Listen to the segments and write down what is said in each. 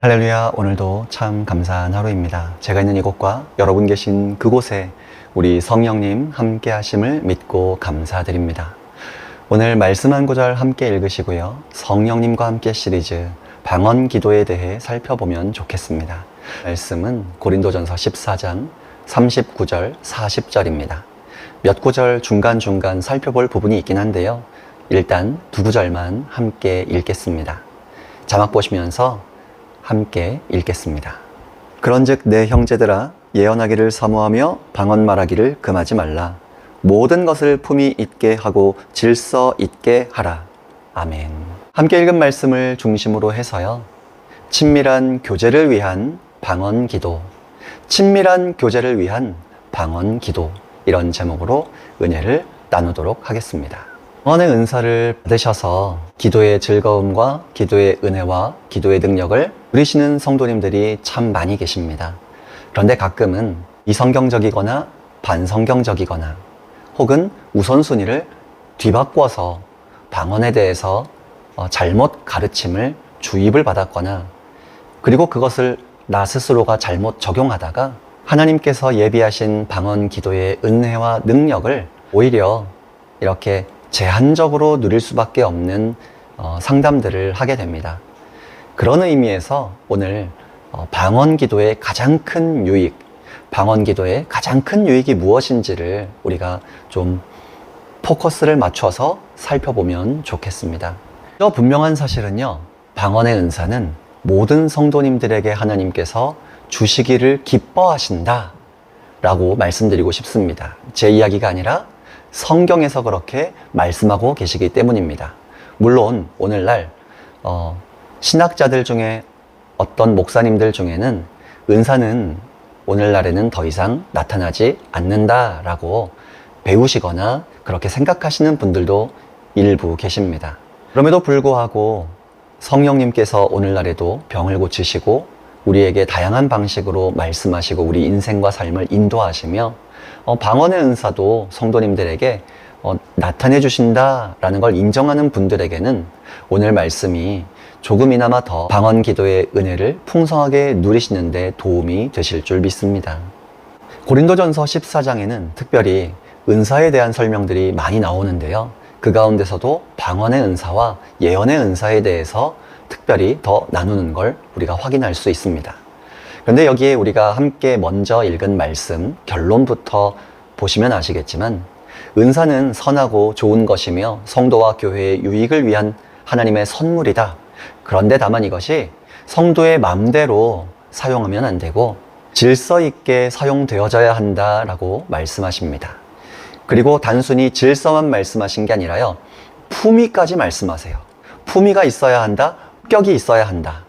할렐루야. 오늘도 참 감사한 하루입니다. 제가 있는 이곳과 여러분 계신 그곳에 우리 성령님 함께 하심을 믿고 감사드립니다. 오늘 말씀 한 구절 함께 읽으시고요. 성령님과 함께 시리즈 방언 기도에 대해 살펴보면 좋겠습니다. 말씀은 고린도전서 14장 39절 40절입니다. 몇 구절 중간중간 살펴볼 부분이 있긴 한데요. 일단 두 구절만 함께 읽겠습니다. 자막 보시면서 함께 읽겠습니다. 그런즉 내 형제들아 예언하기를 사모하며 방언 말하기를 금하지 말라. 모든 것을 품위 있게 하고 질서 있게 하라. 아멘. 함께 읽은 말씀을 중심으로 해서요. 친밀한 교제를 위한 방언 기도, 친밀한 교제를 위한 방언 기도, 이런 제목으로 은혜를 나누도록 하겠습니다. 방언의 은사를 받으셔서 기도의 즐거움과 기도의 은혜와 기도의 능력을 누리시는 성도님들이 참 많이 계십니다. 그런데 가끔은 비성경적이거나 반성경적이거나 혹은 우선순위를 뒤바꿔서 방언에 대해서 잘못 가르침을 주입을 받았거나 그리고 그것을 나 스스로가 잘못 적용하다가 하나님께서 예비하신 방언 기도의 은혜와 능력을 오히려 이렇게 제한적으로 누릴 수밖에 없는 상담들을 하게 됩니다. 그런 의미에서 오늘 방언 기도의 가장 큰 유익, 방언 기도의 가장 큰 유익이 무엇인지를 우리가 좀 포커스를 맞춰서 살펴보면 좋겠습니다. 또 분명한 사실은요, 방언의 은사는 모든 성도님들에게 하나님께서 주시기를 기뻐하신다 라고 말씀드리고 싶습니다. 제 이야기가 아니라 성경에서 그렇게 말씀하고 계시기 때문입니다. 물론 오늘날 신학자들 중에 어떤 목사님들 중에는 은사는 오늘날에는 더 이상 나타나지 않는다라고 배우시거나 그렇게 생각하시는 분들도 일부 계십니다. 그럼에도 불구하고 성령님께서 오늘날에도 병을 고치시고 우리에게 다양한 방식으로 말씀하시고 우리 인생과 삶을 인도하시며 방언의 은사도 성도님들에게 나타내 주신다라는 걸 인정하는 분들에게는 오늘 말씀이 조금이나마 더 방언 기도의 은혜를 풍성하게 누리시는 데 도움이 되실 줄 믿습니다. 고린도전서 14장에는 특별히 은사에 대한 설명들이 많이 나오는데요. 그 가운데서도 방언의 은사와 예언의 은사에 대해서 특별히 더 나누는 걸 우리가 확인할 수 있습니다. 그런데 여기에 우리가 함께 먼저 읽은 말씀 결론부터 보시면 아시겠지만 은사는 선하고 좋은 것이며 성도와 교회의 유익을 위한 하나님의 선물이다. 그런데 다만 이것이 성도의 마음대로 사용하면 안 되고 질서 있게 사용되어져야 한다라고 말씀하십니다. 그리고 단순히 질서만 말씀하신 게 아니라요. 품위까지 말씀하세요. 품위가 있어야 한다. 격이 있어야 한다.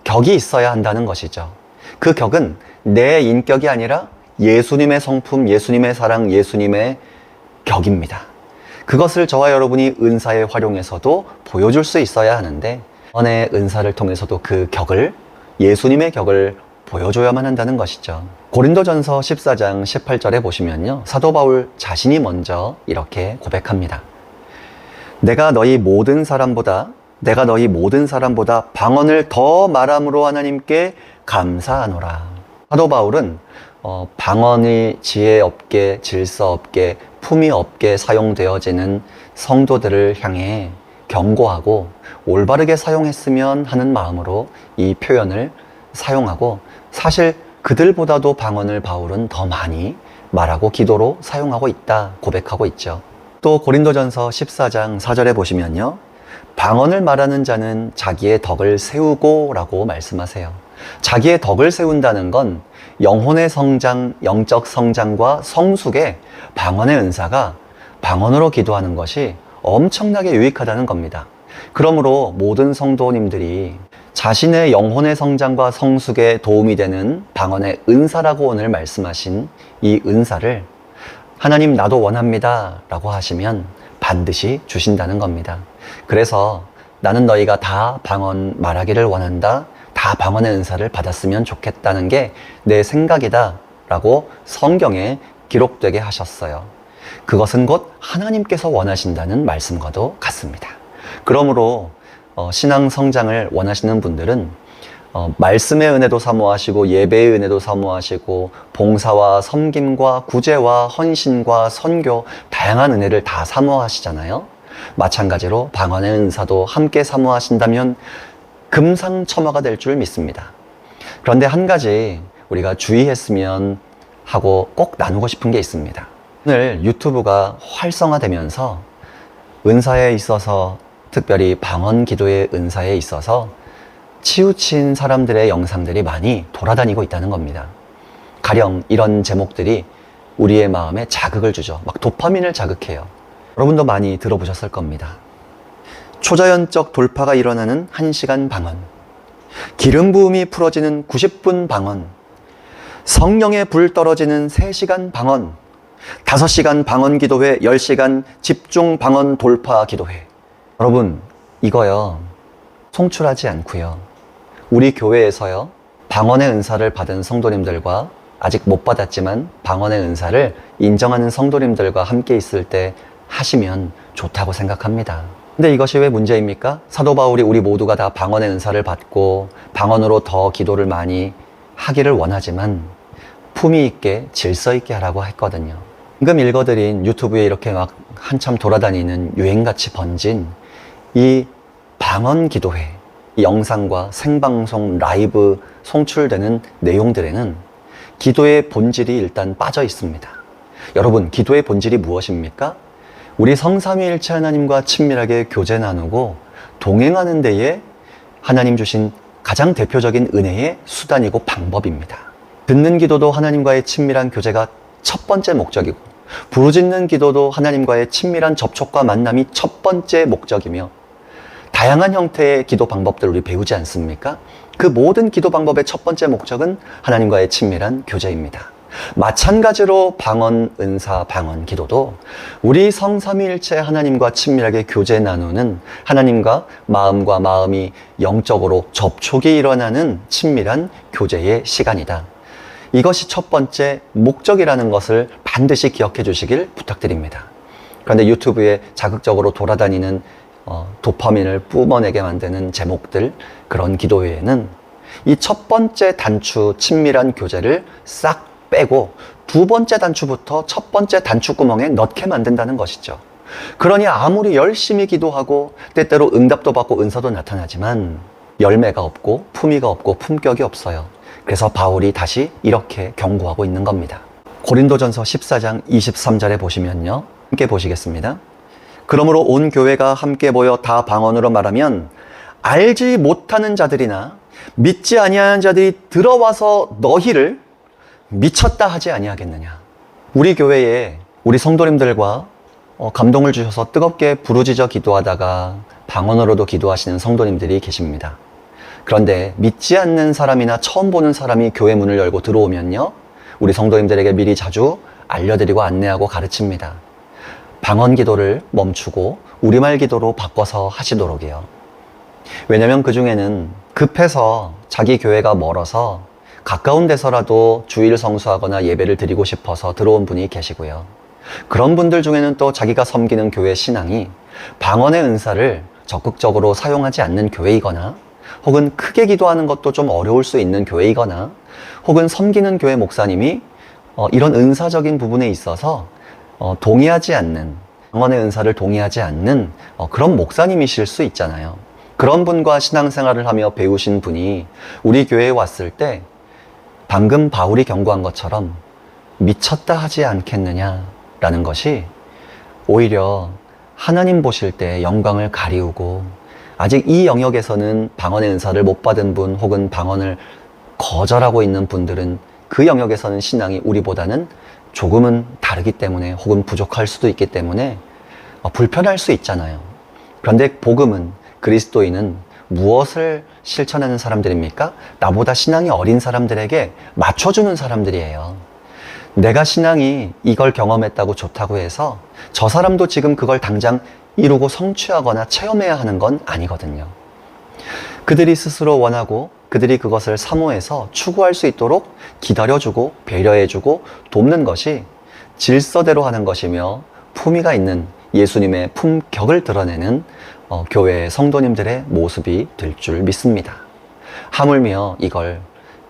격이 있어야 한다는 것이죠. 그 격은 내 인격이 아니라 예수님의 성품, 예수님의 사랑, 예수님의 격입니다. 그것을 저와 여러분이 은사에 활용해서도 보여줄 수 있어야 하는데 언의 은사를 통해서도 그 격을, 예수님의 격을 보여줘야만 한다는 것이죠. 고린도전서 14장 18절에 보시면요. 사도 바울 자신이 먼저 이렇게 고백합니다. 내가 너희 모든 사람보다 방언을 더 말함으로 하나님께 감사하노라. 사도 바울은 방언이 지혜 없게, 질서 없게, 품위 없게 사용되어지는 성도들을 향해 경고하고 올바르게 사용했으면 하는 마음으로 이 표현을 사용하고 사실 그들보다도 방언을 바울은 더 많이 말하고 기도로 사용하고 있다 고백하고 있죠. 또 고린도전서 14장 4절에 보시면요. 방언을 말하는 자는 자기의 덕을 세우고 라고 말씀하세요. 자기의 덕을 세운다는 건 영혼의 성장, 영적 성장과 성숙에 방언의 은사가 방언으로 기도하는 것이 엄청나게 유익하다는 겁니다. 그러므로 모든 성도님들이 자신의 영혼의 성장과 성숙에 도움이 되는 방언의 은사라고 오늘 말씀하신 이 은사를 하나님 나도 원합니다 라고 하시면 반드시 주신다는 겁니다. 그래서 나는 너희가 다 방언 말하기를 원한다. 다 방언의 은사를 받았으면 좋겠다는 게 내 생각이다 라고 성경에 기록되게 하셨어요. 그것은 곧 하나님께서 원하신다는 말씀과도 같습니다. 그러므로 신앙 성장을 원하시는 분들은 말씀의 은혜도 사모하시고 예배의 은혜도 사모하시고 봉사와 섬김과 구제와 헌신과 선교 다양한 은혜를 다 사모하시잖아요. 마찬가지로 방언의 은사도 함께 사모하신다면 금상첨화가 될 줄 믿습니다. 그런데 한 가지 우리가 주의했으면 하고 꼭 나누고 싶은 게 있습니다. 오늘 유튜브가 활성화되면서 은사에 있어서, 특별히 방언 기도의 은사에 있어서 치우친 사람들의 영상들이 많이 돌아다니고 있다는 겁니다. 가령 이런 제목들이 우리의 마음에 자극을 주죠. 막 도파민을 자극해요. 여러분도 많이 들어보셨을 겁니다. 초자연적 돌파가 일어나는 1시간 방언, 기름 부음이 풀어지는 90분 방언, 성령의 불 떨어지는 3시간 방언, 5시간 방언 기도회, 10시간 집중 방언 돌파 기도회. 여러분, 이거요, 송출하지 않고요, 우리 교회에서요, 방언의 은사를 받은 성도님들과 아직 못 받았지만 방언의 은사를 인정하는 성도님들과 함께 있을 때 하시면 좋다고 생각합니다. 근데 이것이 왜 문제입니까? 사도 바울이 우리 모두가 다 방언의 은사를 받고 방언으로 더 기도를 많이 하기를 원하지만 품위 있게 질서 있게 하라고 했거든요. 방금 읽어드린 유튜브에 이렇게 막 한참 돌아다니는 유행같이 번진 이 방언 기도회, 이 영상과 생방송 라이브 송출되는 내용들에는 기도의 본질이 일단 빠져 있습니다. 여러분, 기도의 본질이 무엇입니까? 우리 성삼위일체 하나님과 친밀하게 교제 나누고 동행하는 데에 하나님 주신 가장 대표적인 은혜의 수단이고 방법입니다. 듣는 기도도 하나님과의 친밀한 교제가 첫 번째 목적이고, 부르짖는 기도도 하나님과의 친밀한 접촉과 만남이 첫 번째 목적이며, 다양한 형태의 기도 방법들을 우리 배우지 않습니까? 그 모든 기도 방법의 첫 번째 목적은 하나님과의 친밀한 교제입니다. 마찬가지로 방언 은사, 방언 기도도 우리 성삼위일체 하나님과 친밀하게 교제 나누는, 하나님과 마음과 마음이 영적으로 접촉이 일어나는 친밀한 교제의 시간이다. 이것이 첫 번째 목적이라는 것을 반드시 기억해 주시길 부탁드립니다. 그런데 유튜브에 자극적으로 돌아다니는 도파민을 뿜어내게 만드는 제목들, 그런 기도회에는 이 첫 번째 단추 친밀한 교제를 싹 빼고 두 번째 단추부터 첫 번째 단추구멍에 넣게 만든다는 것이죠. 그러니 아무리 열심히 기도하고 때때로 응답도 받고 은사도 나타나지만 열매가 없고 품위가 없고 품격이 없어요. 그래서 바울이 다시 이렇게 경고하고 있는 겁니다. 고린도전서 14장 23절에 보시면요, 함께 보시겠습니다. 그러므로 온 교회가 함께 모여 다 방언으로 말하면 알지 못하는 자들이나 믿지 아니하는 자들이 들어와서 너희를 미쳤다 하지 아니하겠느냐. 우리 교회에 우리 성도님들과 감동을 주셔서 뜨겁게 부르짖어 기도하다가 방언으로도 기도하시는 성도님들이 계십니다. 그런데 믿지 않는 사람이나 처음 보는 사람이 교회 문을 열고 들어오면요, 우리 성도님들에게 미리 자주 알려드리고 안내하고 가르칩니다. 방언 기도를 멈추고 우리말 기도로 바꿔서 하시도록이요. 왜냐면 그 중에는 급해서 자기 교회가 멀어서 가까운 데서라도 주일 성수하거나 예배를 드리고 싶어서 들어온 분이 계시고요. 그런 분들 중에는 또 자기가 섬기는 교회 신앙이 방언의 은사를 적극적으로 사용하지 않는 교회이거나, 혹은 크게 기도하는 것도 좀 어려울 수 있는 교회이거나, 혹은 섬기는 교회 목사님이 이런 은사적인 부분에 있어서 동의하지 않는, 방언의 은사를 동의하지 않는 그런 목사님이실 수 있잖아요. 그런 분과 신앙생활을 하며 배우신 분이 우리 교회에 왔을 때 방금 바울이 경고한 것처럼 미쳤다 하지 않겠느냐라는 것이 오히려 하나님 보실 때 영광을 가리우고, 아직 이 영역에서는 방언의 은사를 못 받은 분, 혹은 방언을 거절하고 있는 분들은 그 영역에서는 신앙이 우리보다는 조금은 다르기 때문에, 혹은 부족할 수도 있기 때문에 불편할 수 있잖아요. 그런데 복음은, 그리스도인은 무엇을 실천하는 사람들입니까? 나보다 신앙이 어린 사람들에게 맞춰주는 사람들이에요. 내가 신앙이 이걸 경험했다고 좋다고 해서 저 사람도 지금 그걸 당장 이루고 성취하거나 체험해야 하는 건 아니거든요. 그들이 스스로 원하고 그들이 그것을 사모해서 추구할 수 있도록 기다려주고 배려해주고 돕는 것이 질서대로 하는 것이며 품위가 있는 예수님의 품격을 드러내는 교회의 성도님들의 모습이 될 줄 믿습니다. 하물며 이걸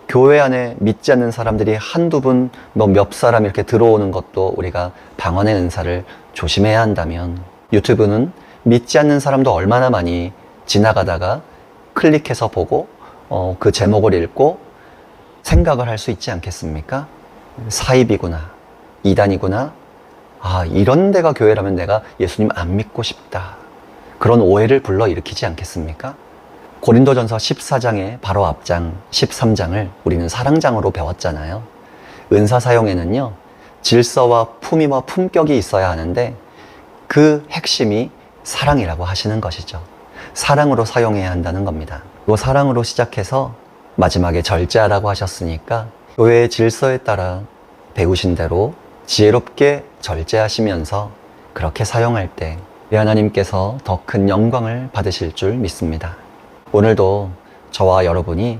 교회 안에 믿지 않는 사람들이 한두 분, 뭐 몇 사람 이렇게 들어오는 것도 우리가 방언의 은사를 조심해야 한다면 유튜브는 믿지 않는 사람도 얼마나 많이 지나가다가 클릭해서 보고 그 제목을 읽고 생각을 할 수 있지 않겠습니까? 사입이구나, 이단이구나, 이런 데가 교회라면 내가 예수님 안 믿고 싶다, 그런 오해를 불러일으키지 않겠습니까? 고린도전서 14장의 바로 앞장 13장을 우리는 사랑장으로 배웠잖아요. 은사 사용에는요, 질서와 품위와 품격이 있어야 하는데 그 핵심이 사랑이라고 하시는 것이죠. 사랑으로 사용해야 한다는 겁니다. 그 사랑으로 시작해서 마지막에 절제하라고 하셨으니까 교회의 질서에 따라 배우신 대로 지혜롭게 절제하시면서 그렇게 사용할 때 우리 하나님께서 더 큰 영광을 받으실 줄 믿습니다. 오늘도 저와 여러분이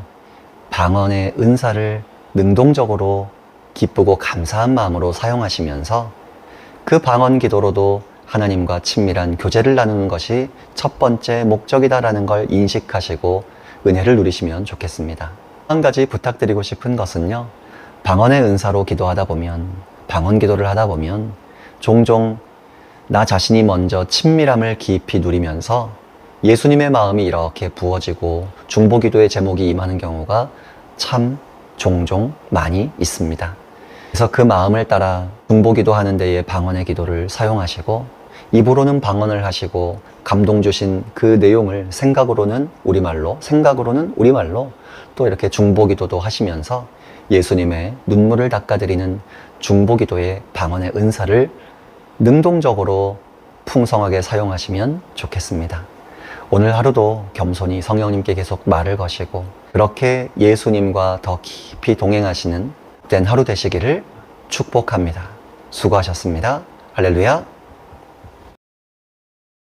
방언의 은사를 능동적으로 기쁘고 감사한 마음으로 사용하시면서 그 방언 기도로도 하나님과 친밀한 교제를 나누는 것이 첫 번째 목적이다라는 걸 인식하시고 은혜를 누리시면 좋겠습니다. 한 가지 부탁드리고 싶은 것은요, 방언의 은사로 기도하다 보면, 방언 기도를 하다 보면 종종 나 자신이 먼저 친밀함을 깊이 누리면서 예수님의 마음이 이렇게 부어지고 중보기도의 제목이 임하는 경우가 참 종종 많이 있습니다. 그래서 그 마음을 따라 중보기도 하는 데에 방언의 기도를 사용하시고 입으로는 방언을 하시고 감동 주신 그 내용을 생각으로는 우리말로 또 이렇게 중보기도도 하시면서 예수님의 눈물을 닦아드리는 중보기도의 방언의 은사를 능동적으로 풍성하게 사용하시면 좋겠습니다. 오늘 하루도 겸손히 성령님께 계속 말을 거시고 그렇게 예수님과 더 깊이 동행하시는 된 하루 되시기를 축복합니다. 수고하셨습니다. 할렐루야.